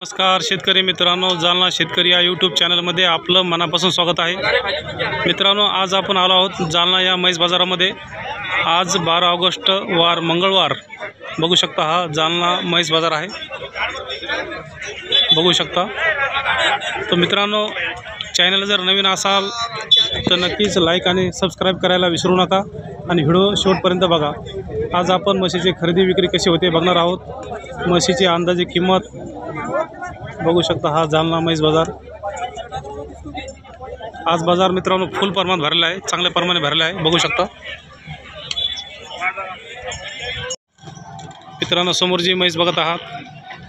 नमस्कार शेतकरी मित्रांनो, जालना शेतकरी या यूट्यूब चॅनलमध्ये आपलं मनापासून स्वागत आहे। मित्रांनो, आज आपण आलो आहोत जालना या म्हैस बाजारामध्ये। आज 12 ऑगस्ट वार मंगळवार। बघू शकता हा जालना म्हैस बाजार आहे, बघू शकता। तो मित्रांनो, चॅनल जर नवीन असाल तर नक्कीच लाईक आणि सबस्क्राईब करायला विसरू नका आणि व्हिडिओ शेवटपर्यंत बघा। आज आपण म्हशीची खरेदी विक्री कशी होते बघणार आहोत। म्हशीची अंदाजे किंमत बघू शकता। हा जालना म्हैस बाजार। आज बाजार मित्रांनो फुल प्रमाणात भरलेला आहे, चांगल्या प्रमाणे भरलेला आहे, बघू शकता। मित्रांनो, समोर जी म्हैस बघत आहात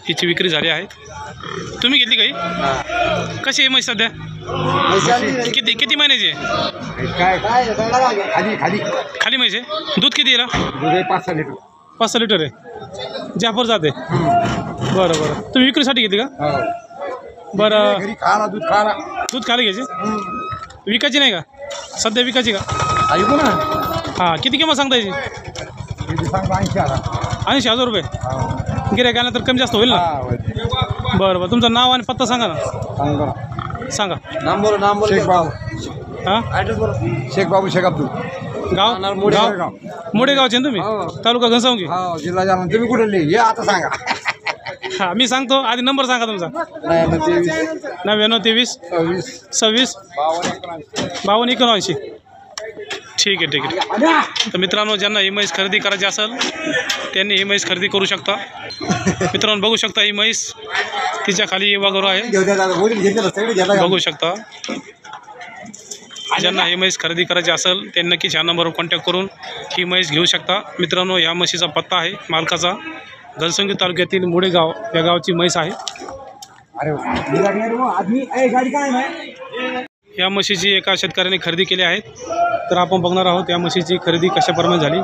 हिची विक्री झाली आहे। तुम्ही घेतली काही? कशी आहे म्हैस सध्या? किती महिन्याची आहे? खाली म्हैस आहे। दूध किती आहे? 5-6 लिटर। 5-6 लिटर आहे, जाफर जाते। बरं बरं, तुम्ही विक्रीसाठी घेतली का? बरं, दूध खाली घ्यायचे, विकायची नाही का? सध्या विकायची का? हां, किती किंमत सांगता याची? 80,000 रुपये। गिऱ्हाईक आल्यानंतर कमी जास्त होईल ना? बरं बरं, तुमचं नाव आणि पत्ता सांगा ना। सांगा। शेख बाबू शेख अब्दुल, गाव मोडेगावचे ना तुम्ही? तालुका घनसावंगी, जिल्हा जालना। तुम्ही कुठले हे आता सांगा? हां, मी सांगतो, आधी नंबर सांगा तुमचा। 99-23 26 52 79। ठीक आहे ठीक आहे। तर मित्रांनो, ज्यांना ही म्हैस खरेदी करायची असेल त्यांनी ही म्हैस खरेदी करू शकता। मित्रांनो, बघू शकता ही म्हैस तिच्या खाली वगैरे आहे, बघू शकता। ज्यांना ही म्हैस खरेदी करायची असेल त्यांनी नक्कीच ह्या नंबरवर कॉन्टॅक्ट करून ही म्हैस घेऊ शकता। मित्रांनो, या म्हशीचा पत्ता आहे मालकाचा घनसावंगी तालुक्यातील मुडेगाव या गावची म्हैस आहे। या म्हशीची एका शेतकऱ्याने खरेदी केली आहे, तर आपण बघणार आहोत या म्हशीची खरेदी कशाप्रमाणे झाली।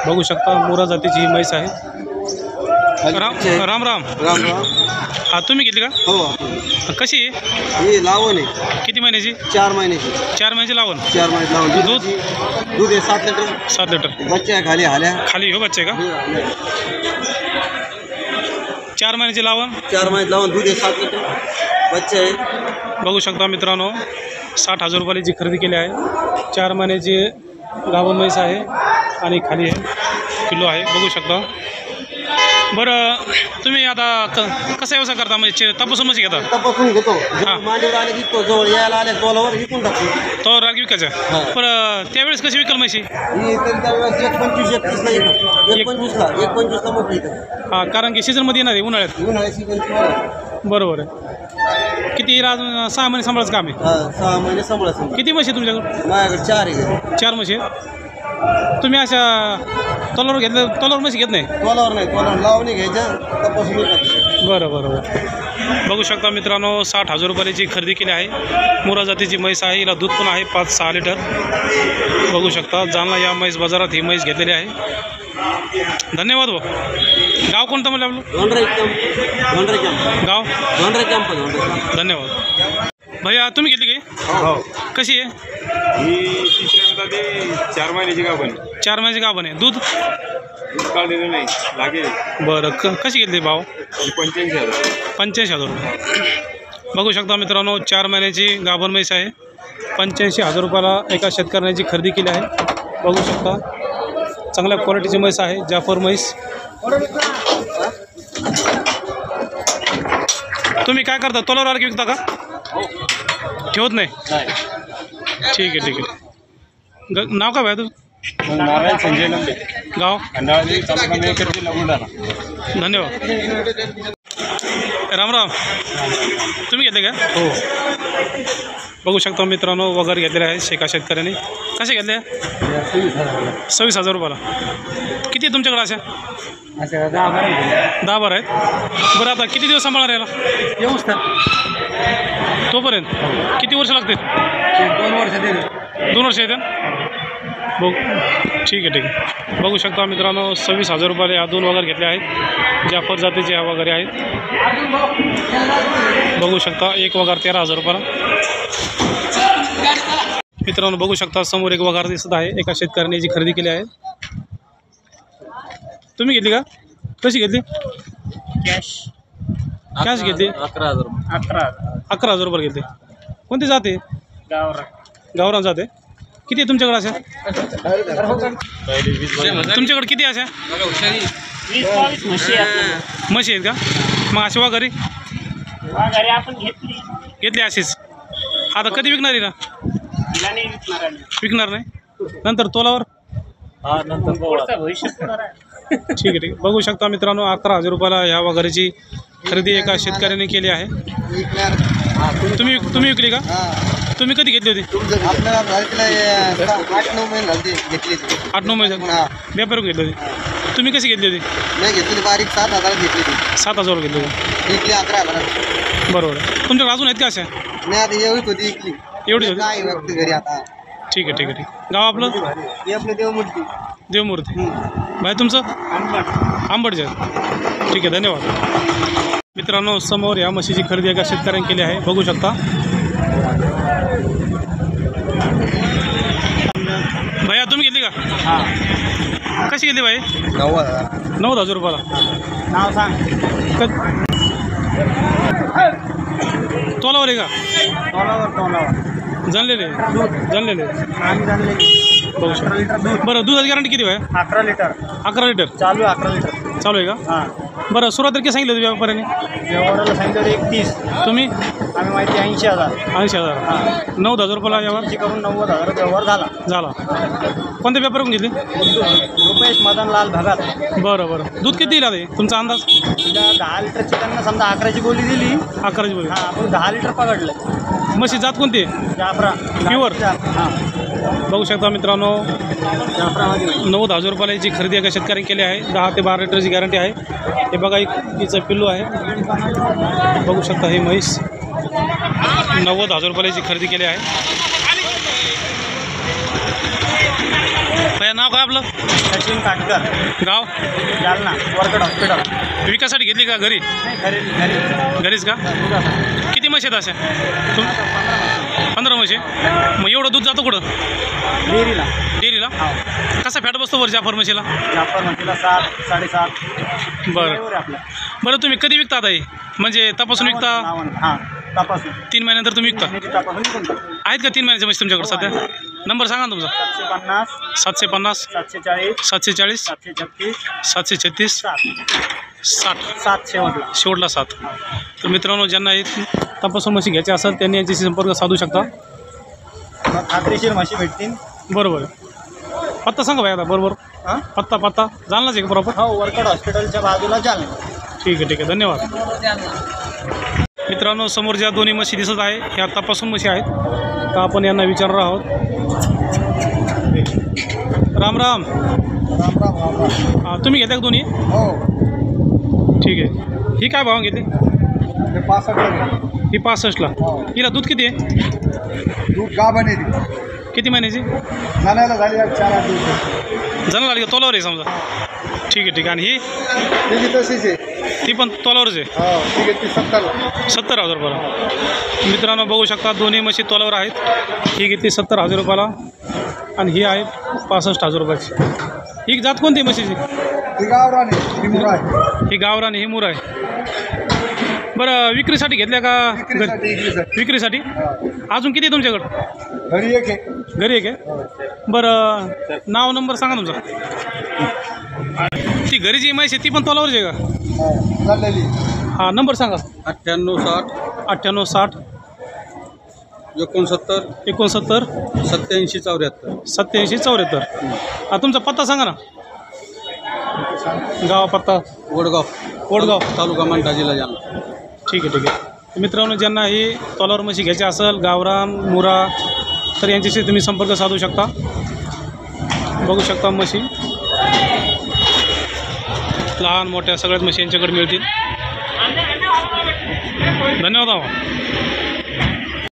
बघू शकता, मोरा जातीची ही म्हैस आहे। राम राम राम राम। हा, तुम्ही घेतली का? हो। कशी आहे? ही लावण आहे। किती महिन्याची? 4 महिन्याची। 4 महिन्याची लावण। 4 महिन्याची लावण। दूध आहे 7 लिटर। 7 लिटर। बच्चे आहे खाली हाल्या खाली हो बच्चे का? 4 महिन्याची लावण। 4 महिन्याची लावण, दूध आहे 7 लिटर, बच्चे आहे। बघू शकता मित्रांनो, 60,000 रुपयाची खरेदी केली आहे। 4 महिन्याची गाभण म्हैस आहे आणि खाली आहे किलो आहे, बघू शकता। बरं, तुम्ही आता कसा व्यवसाय करता? म्हणजे तपासून म्हशी घेता? तपासून घेतो। हां, मांडीवर आले विकतो, जवळ यायला आले तोलावर विकून टाकतो। तो राग विकायचा। बरं, त्यावेळेस कशी विकल म्हशी? ही तरी त्यावेळेस 1.25-1.30ला येतो, 1.25ला मोठी येतं। हां, कारण की सीझनमध्ये येणार आहे, उन्हाळ्यात। उन्हाळ्या सीझन बरोबर आहे। किती अजून 6 महिने सांभाळायचं काम आहे? 6 महिने सांभाळायचं। किती म्हशी तुमच्याकडे? माझ्याकडे 4 आहे। 4 म्हशी आहेत। तुम्ही अशा तोलावर घेतलं? तोलावर म्हशी घेत नाही? तोलावर नाही, तोलावर लावणी घ्यायच्या, तपासून विकायचं। बरं बरं बरं। बघू शकता मित्रांनो, 60,000 रुपयाची खरेदी केली आहे। मोरा जातीची म्हैस आहे, हिला दूध पण आहे 5-6 लिटर, बघू शकता। जालना या म्हैस बाजारात ही म्हैस घेतलेली आहे। धन्यवाद भाऊ। गाव कोणतं म्हणजे आपलं? गाव धन्यवाद भैया। तुम्ही घेतली काही? हो। कशी आहे? ही 4 महिन्याची गाभण। 4 महिन्याची गाभण आहे। दूध काढलेलं नाही लागेल। बरं, कशी घेतली भाव? 85,000। 85,000 रुपये। बघू शकता मित्रांनो, 4 महिन्याची गाभण म्हैस आहे। 85,000 रुपयाला एका शेतकऱ्याची खरेदी केली आहे, बघू शकता। चांगल्या क्वालिटीची म्हैस आहे, जाफर म्हैस। तुम्ही काय करता? तोलावर आलं की विकता का? ठेवत नाही? ठीक आहे ठीक आहे। नाव काय भाई तुझं? नारायण संजय नंदे, गाव? धन्यवाद। राम राम। तुम्ही घेतले का? हो। बघू शकता मित्रांनो, वगैरे घेतलेले आहे एका शेतकऱ्याने। कसे घेतले? 26,000 रुपयाला। किती आहे तुमच्याकडे अशा? 10-12 आहेत। बरं, आता किती दिवस सांभाळणार याला? तोपर्यंत किती वर्ष लागतील? 2 वर्ष येते। बघ, ठीक आहे ठीक आहे। बघू शकता मित्रांनो, 26,000 रुपयाला या 2 वगैरे घेतले आहेत, जाफर जातीचे ह्या वगैरे आहेत, बघू शकता। एक वगैरे 13,000 रुपयाला। मित्रांनो, बघू शकता समोर एक वगैरे दिसत आहे, एका शेतकऱ्याने जी खरेदी केली आहे। तुम्ही घेतली का? कशी घेतली? कॅश कॅश घेतली 11,000 रुपये घेतले. कोणती जाते? गावरान जाते. किती आहे तुमच्याकडे अशा? तुमच्याकडे किती अशा म्हशी आहेत का? मग अशी वा घरी आपण घेतली अशीच. आता कधी विकणार आहे ना? विकणार नाही. नंतर तोलावर ठीक आहे. बघू शकता मित्रांनो, 11,000 रुपयाला ह्या वगैरेची खरेदी एका शेतकऱ्याने केली आहे. तुम्ही विकली का? तुम्ही कधी घेतली होती? आपल्याला 8-9 महिने झाले घेतली. 8-9 महिने व्यापारी घेतली होती. तुम्ही कशी घेतली होती? नाही घेतली बारीक 7,000 घेतली. 7,000 घेतली होती. विकली 11,000. बरोबर. तुमच्याकडे अजून आहेत का अशा? नाही आता एवढीच होती विकली. एवढीच होती. काय व्यक्ती घरी आता. ठीक आहे. गाव आपलं? हे आपलं देवमूर्ती. देवमूर्ती. भाई तुमचं? आंबडचे. ठीक आहे, धन्यवाद. मित्रांनो, समोर या म्हशीची खरेदी एका शेतकऱ्याने केली आहे. बघू शकता. भैया तुम्ही घेतली का? कशी घेतली भाई? 9,000 रुपयाला. नाव सांग. तोलावर आहे का? तोलावर जनलेले आम्ही जाणले बघू शकता. बरं, दुधाची गॅरंटी किती आहे? 11 लिटर 11 लिटर चालू आहे. 11 लिटर चालू आहे का? हां. बरं, सुरुवातीला किती सांगितलं होतं व्यापाऱ्याने? व्यवहाराला सांगितलं 31. तुम्ही? आम्ही माहिती 80,000. 80,000. 9,000 रुपयाला यावर करून 90,000 व्यवहार झाला. कोणत्या व्यापाऱ्याकडून घेतली? रुपेश मदनलाल भगत. बरं. दूध किती दिला ते तुमचा अंदाज? 10 लिटरची त्यांना समजा 11ची बोली दिली. 11ची बोली. हां, आपण 10 लिटर पकडलं. म्हशी जात कोणती? Jofra pure. हां, बघू शकता मित्रांनो, जाफरामध्ये 9,000 रुपयाची खरेदी एका शेतकऱ्याने केली आहे. 10 ते 12 लिटरची गॅरंटी आहे. हे बघा, एक तिचं पिल्लू आहे. बघू शकता, ही म्हैस 90,000 रुपयाची खरेदी केली आहे. नाव काय आपलं? सचिन काटकर, गाव? जालना, वरकड हॉस्पिटल. विकासाठी घेतली का घरी? घरी घरीच का? किती म्हशी आहेत अशा? 15 म्हशी. मग एवढं दूध जातं कुठं? डेअरीला. कसा फॅट बसतो बरं जाफर म्हशीला? जाफर म्हशीला 7-7.5. बरं, तुम्ही कधी विकता आता? म्हणजे तपासून विकता? हां, तपासून 3 महिन्यानंतर तुम्ही विकता? आहेत का 3 महिन्याच्या म्हशी तुमच्याकडे सध्या? नंबर सांगा ना तुमचा. 750 740 736 60 शेवटला 7. तर मित्रांनो, ज्यांना तपासून म्हशी घ्यायची असेल त्यांनी यांच्याशी संपर्क साधू शकता. खात्रीशीर म्हशी भेटतील. बरोबर. पत्ता सांगा भाई आता. बरोबर. हां, पत्ता जालनाच आहे का प्रॉपर? हो, वरकड हॉस्पिटलच्या बाजूला जालना. ठीक आहे. धन्यवाद. मित्रांनो, समोर ज्या दोन्ही म्हशी दिसत आहे ह्या तपासून म्हशी आहेत. तर आपण यांना विचारणार आहोत. राम. तुम्ही घेता का दोन्ही? हो. ठीक आहे. ही काय भाव घेतली? 65. ही 65ला. हिला दूध किती आहे? दूध गाभण आहे. किती महिन्याची? जाण्याला झाली 4-8 दिवस. जणाला आली का? तोलावर आहे समजा. ठीक आहे. आणि ही तशीच आहे. ती पण तोलावरच आहे. हो, ठीक आहे. ती 70,000 रुपयाला. मित्रांनो, बघू शकता, दोन्ही म्हशी तोलावर आहेत. ही घेतली 70,000 रुपयाला आणि ही आहे 65,000 रुपयाची. ही जात कोणती म्हशीची? ही गावरान आहे. ही मुरा आहे. ही गावरान, ही मुरा आहे. बरं, विक्रीसाठी घेतल्या का? विक्रीसाठी. अजून किती आहे तुमच्याकडं? घरी एक आहे. बरं, नाव नंबर सांगा तुमचा. ती घरी जी म्हैस आहे ती पण तोलावरच आहे का? हां, नंबर सांगा. 9860 9860 69 69 8774. 8774. हां, तुमचा पत्ता सांगा ना. गाव पत्ता? वडगाव तालुका मंठा, जिल्हा जालना. ठीक आहे. मित्रांनो, ज्यांना ही तोलावर म्हशी घ्यायची असेल, गावरान मुरा, तर यांच्याशी तुम्ही संपर्क साधू शकता. बघू शकता, म्हशी लहान मोठ्या सगळ्याच म्हशी यांच्याकडे मिळतील. धन्यवाद.